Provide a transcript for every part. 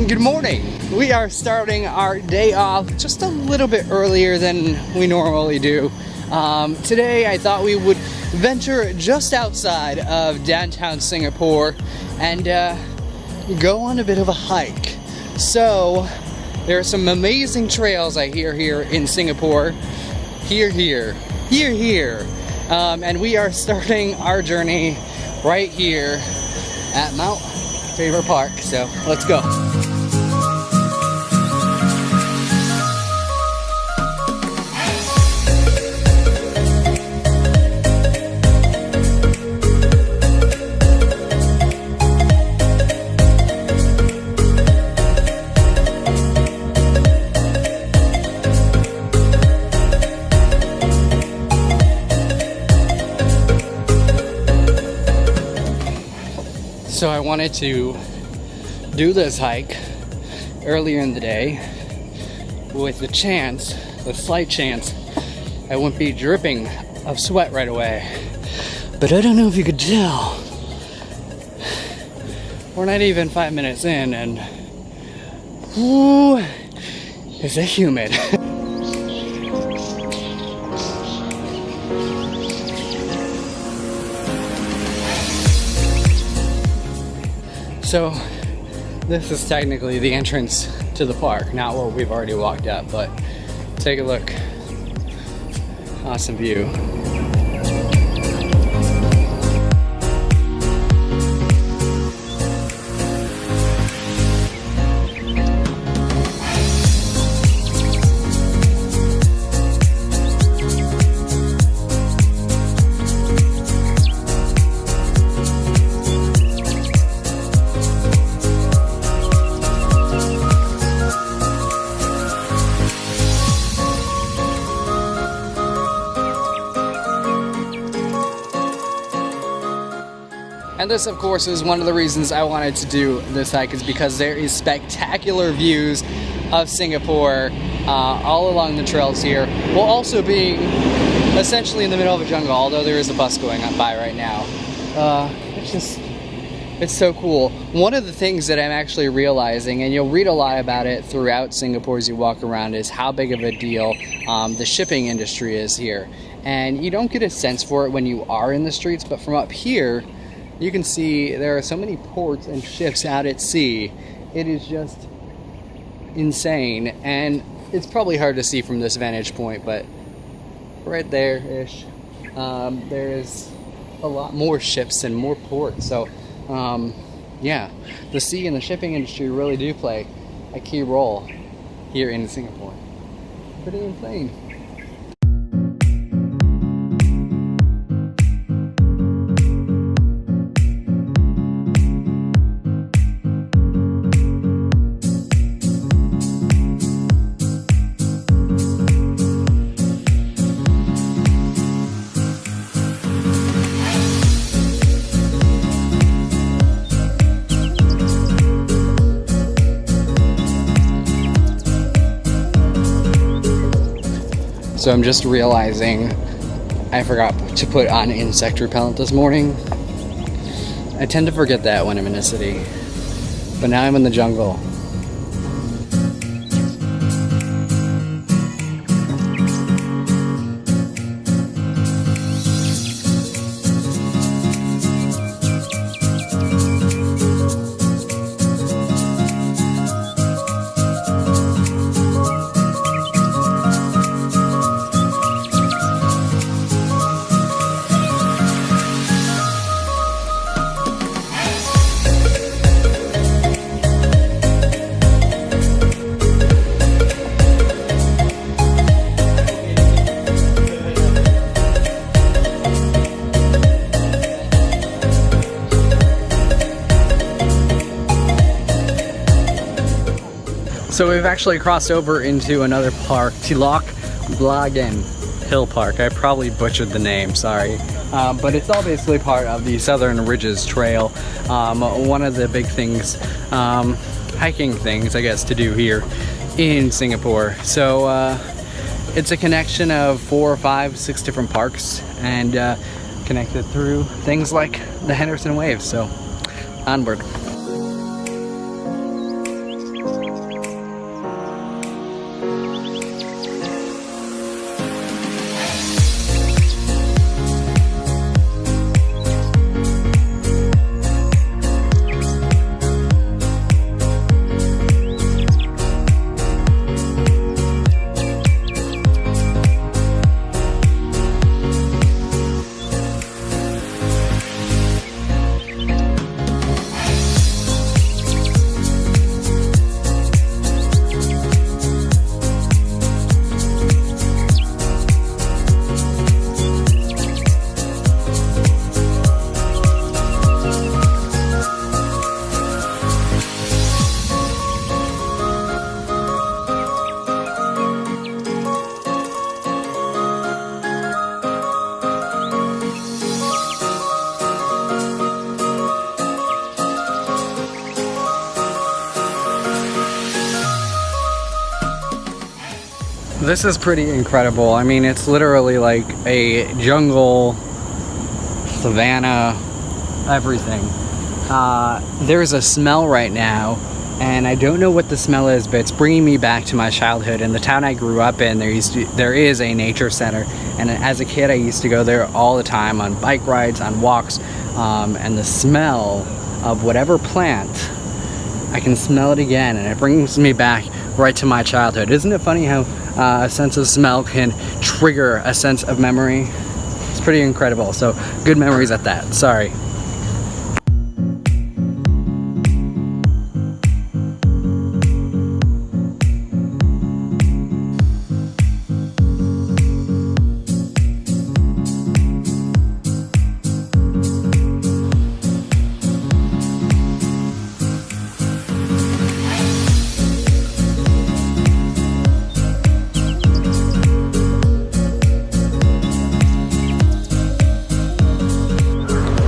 Good morning. We are starting our day off just a little bit earlier than we normally do. Today I thought we would venture just outside of downtown Singapore and go on a bit of a hike. So there are some amazing trails I hear here in Singapore. Here. And we are starting our journey right here at Mount Faber Park. So let's go. So I wanted to do this hike earlier in the day with the slight chance I wouldn't be dripping of sweat right away. But I don't know if you could tell. We're not even 5 minutes in and ooh, is it humid. So this is technically the entrance to the park, not what we've already walked up, but take a look. Awesome view. And this, of course, is one of the reasons I wanted to do this hike, is because there is spectacular views of Singapore all along the trails here, while also being essentially in the middle of a jungle, although there is a bus going by right now. It's so cool. One of the things that I'm actually realizing, and you'll read a lot about it throughout Singapore as you walk around, is how big of a deal the shipping industry is here. And you don't get a sense for it when you are in the streets, but from up here, you can see there are so many ports and ships out at sea. It is just insane, and it's probably hard to see from this vantage point, but right there-ish, there is a lot more ships and more ports. So, yeah, the sea and the shipping industry really do play a key role here in Singapore. Pretty insane. So I'm just realizing I forgot to put on insect repellent this morning. I tend to forget that when I'm in a city, but now I'm in the jungle. So we've actually crossed over into another park, Blagdon Hill Park. I probably butchered the name, sorry. But it's all basically part of the Southern Ridges Trail. One of the big things, hiking things, I guess, to do here in Singapore. So it's a connection of 4, 5, 6 different parks, and connected through things like the Henderson Waves. So onward. This is pretty incredible. I mean, it's literally like a jungle, savanna, everything. There's a smell right now, and I don't know what the smell is, but it's bringing me back to my childhood. In the town I grew up in, there is a nature center, and as a kid I used to go there all the time on bike rides, on walks, and the smell of whatever plant, I can smell it again, and it brings me back right to my childhood. Isn't it funny how a sense of smell can trigger a sense of memory? It's pretty incredible. So good memories at that. Sorry.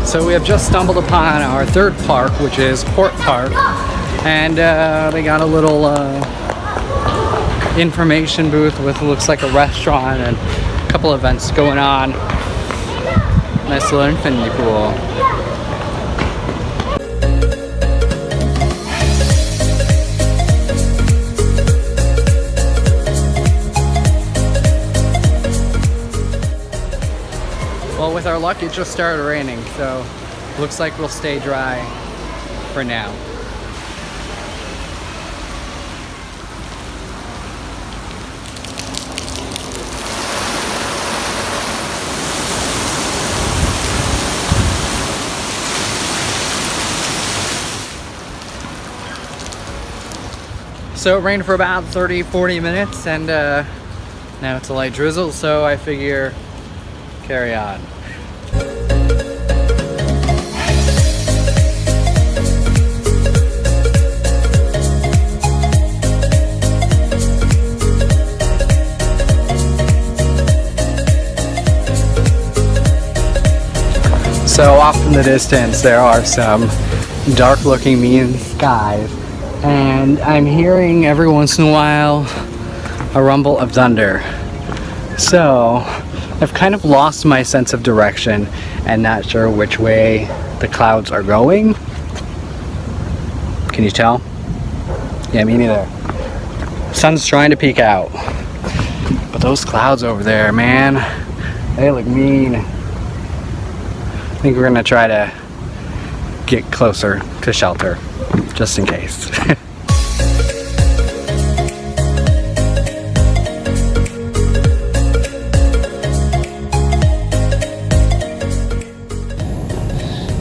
So we have just stumbled upon our third park, which is Port Park, and they got a little information booth with looks like a restaurant and a couple events going on. Nice little infinity pool. Well, with our luck, it just started raining, so looks like we'll stay dry for now. So it rained for about 30-40 minutes, and now it's a light drizzle, so I figure carry on. So off in the distance there are some dark looking mean skies, and I'm hearing every once in a while a rumble of thunder. So I've kind of lost my sense of direction and not sure which way the clouds are going. Can you tell? Yeah, me neither. Sun's trying to peek out. But those clouds over there, man, they look mean. I think we're gonna try to get closer to shelter, just in case.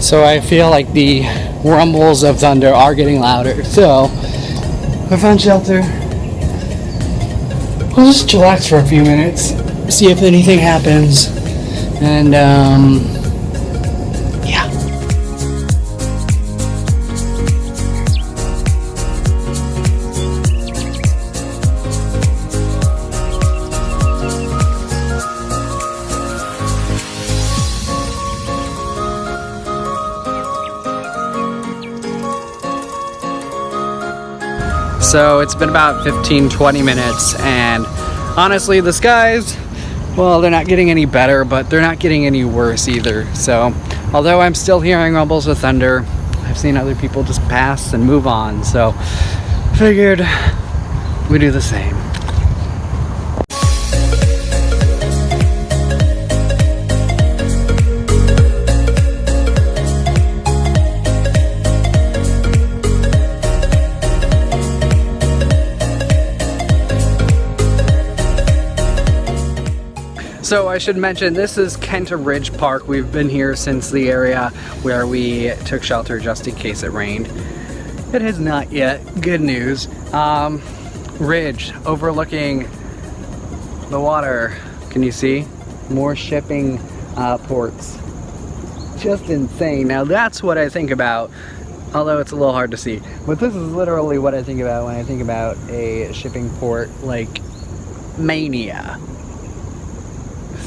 So I feel like the rumbles of thunder are getting louder. So I found shelter. We'll just chillax for a few minutes, see if anything happens, and yeah. So it's been about 15-20 minutes, and honestly the skies, well, they're not getting any better, but they're not getting any worse either. So although I'm still hearing rumbles of thunder, I've seen other people just pass and move on, so figured we do the same. So I should mention, this is Kent Ridge Park. We've been here since the area where we took shelter just in case it rained. It has not yet. Good news. Ridge overlooking the water. Can you see? More shipping ports. Just insane. Now that's what I think about, although it's a little hard to see. But this is literally what I think about when I think about a shipping port like mania.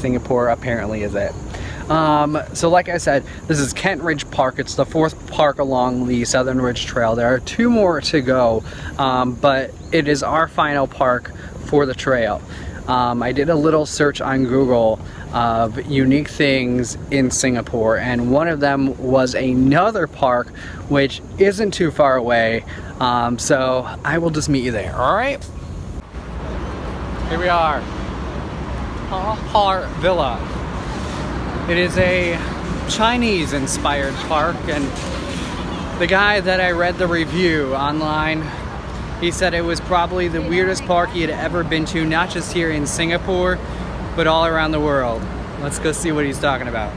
Singapore apparently is it. So like I said, this is Kent Ridge Park. It's the fourth park along the Southern Ridge Trail. There are two more to go, but it is our final park for the trail. I did a little search on Google of unique things in Singapore, and one of them was another park which isn't too far away, so I will just meet you there. Alright, here we are, Har Villa. It is a Chinese inspired park, and the guy that I read the review online, he said it was probably the weirdest park he had ever been to, not just here in Singapore, but all around the world. Let's go see what he's talking about.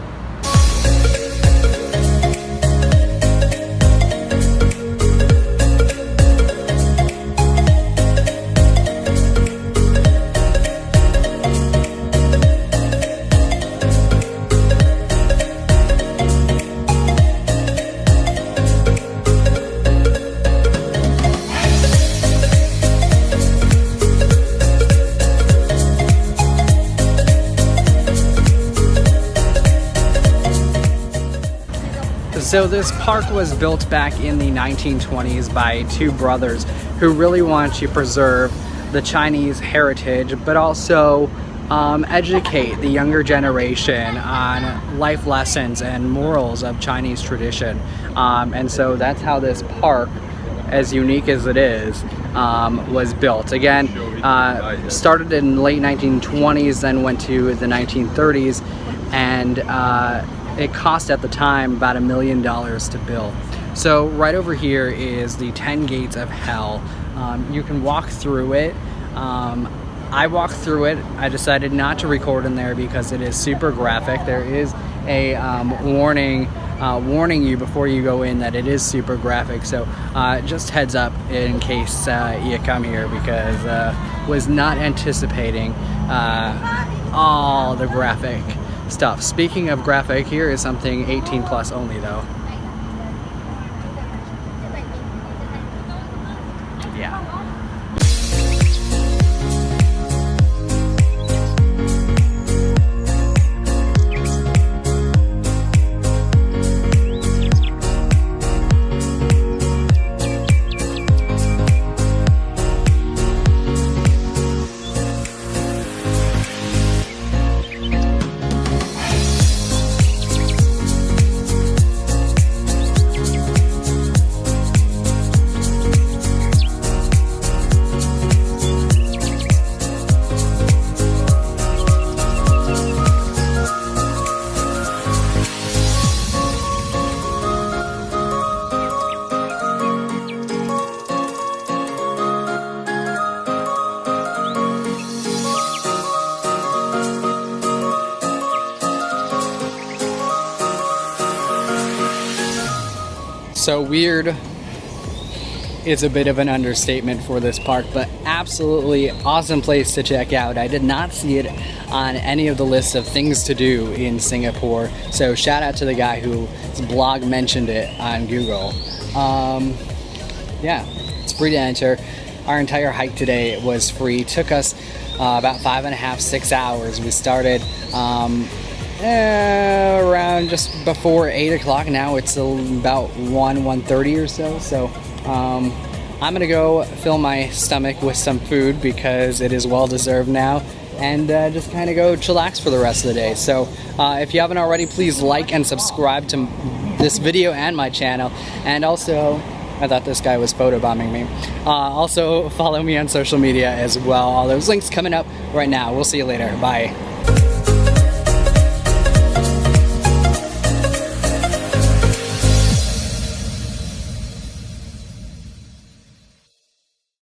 So this park was built back in the 1920s by two brothers who really wanted to preserve the Chinese heritage, but also educate the younger generation on life lessons and morals of Chinese tradition. And so that's how this park, as unique as it is, was built. Again, started in the late 1920s, then went to the 1930s, and it cost at the time about $1 million to build. So right over here is the 10 Gates of Hell. You can walk through it. I walked through it. I decided not to record in there because it is super graphic. There is a warning you before you go in that it is super graphic. So just heads up in case you come here, because was not anticipating all the graphic stuff. Speaking of graphic, here is something 18 plus only though. Yeah. So weird is a bit of an understatement for this park, but absolutely awesome place to check out. I did not see it on any of the lists of things to do in Singapore, so shout out to the guy whose blog mentioned it on Google. Yeah, it's free to enter. Our entire hike today was free. It took us about 5.5, 6 hours. We started around just before 8 o'clock. Now it's about 1:30 or so. So I'm gonna go fill my stomach with some food because it is well deserved now, and just kind of go chillax for the rest of the day. So if you haven't already, please like and subscribe to this video and my channel, and also, I thought this guy was photobombing me. Also follow me on social media as well. All those links coming up right now. We'll see you later. Bye.